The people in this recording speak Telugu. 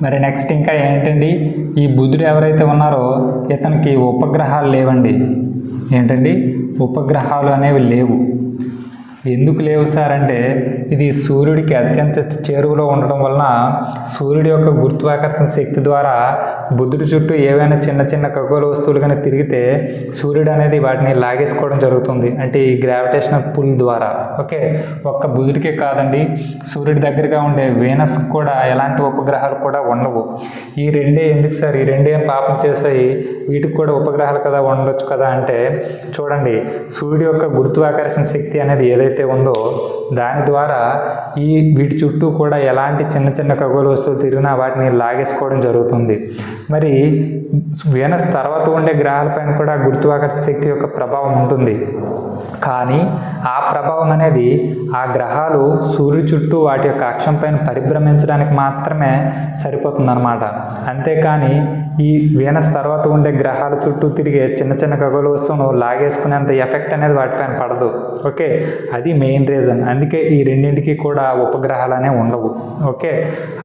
మరి నెక్స్ట్ ఇంకా ఏంటండి, ఈ బుధుడు ఎవరైతే ఉన్నారో ఇతనికి ఉపగ్రహాలు లేవండి. ఏంటండి, ఉపగ్రహాలు అనేవి లేవు. ఎందుకు లేవు సార్ అంటే, ఇది సూర్యుడికి అత్యంత చేరువలో ఉండడం వలన సూర్యుడి యొక్క గురుత్వాకర్షణ శక్తి ద్వారా బుధుడి చుట్టూ ఏవైనా చిన్న చిన్న ఖగోళ వస్తువులు కానీ తిరిగితే సూర్యుడు అనేది వాటిని లాగేసుకోవడం జరుగుతుంది. అంటే ఈ గ్రావిటేషనల్ పుల్ ద్వారా. ఓకే, ఒక్క బుధుడికే కాదండి, సూర్యుడి దగ్గరగా ఉండే వీనస్ కూడా ఎలాంటి ఉపగ్రహాలు కూడా ఉండవు. ఈ రెండే ఎందుకు సార్, ఈ రెండే పాపం చేసాయి, వీటికి కూడా ఉపగ్రహాలు కదా ఉండొచ్చు కదా అంటే, చూడండి, సూర్యుడి యొక్క గురుత్వాకర్షణ శక్తి అనేది ఏదైతే ఉందో దాని ద్వారా వీటి చుట్టూ కూడా ఎలాంటి చిన్న చిన్న ఖగోళ వస్తువులు తిరిగినా వాటిని లాగేసుకోవడం జరుగుతుంది. మరి వీనస్ తర్వాత ఉండే గ్రహాలపైన కూడా గురుత్వాకర్షణ శక్తి యొక్క ప్రభావం ఉంటుంది. కానీ ఆ ప్రభావం అనేది ఆ గ్రహాలు సూర్యుడి చుట్టూ వాటి యొక్క అక్షం పైన పరిభ్రమించడానికి మాత్రమే సరిపోతుందన్నమాట. అంతేకాని ఈ వీనస్ తర్వాత ఉండే గ్రహాల చుట్టూ తిరిగే చిన్న చిన్న ఖగోళ వస్తువును లాగేసుకునేంత ఎఫెక్ట్ అనేది వాటిపైన పడదు. ఓకే, అది మెయిన్ రీజన్. అందుకే ఈ రెండింటికి కూడా ఉపగ్రహాలు అనేవి ఉండవు. ఓకే.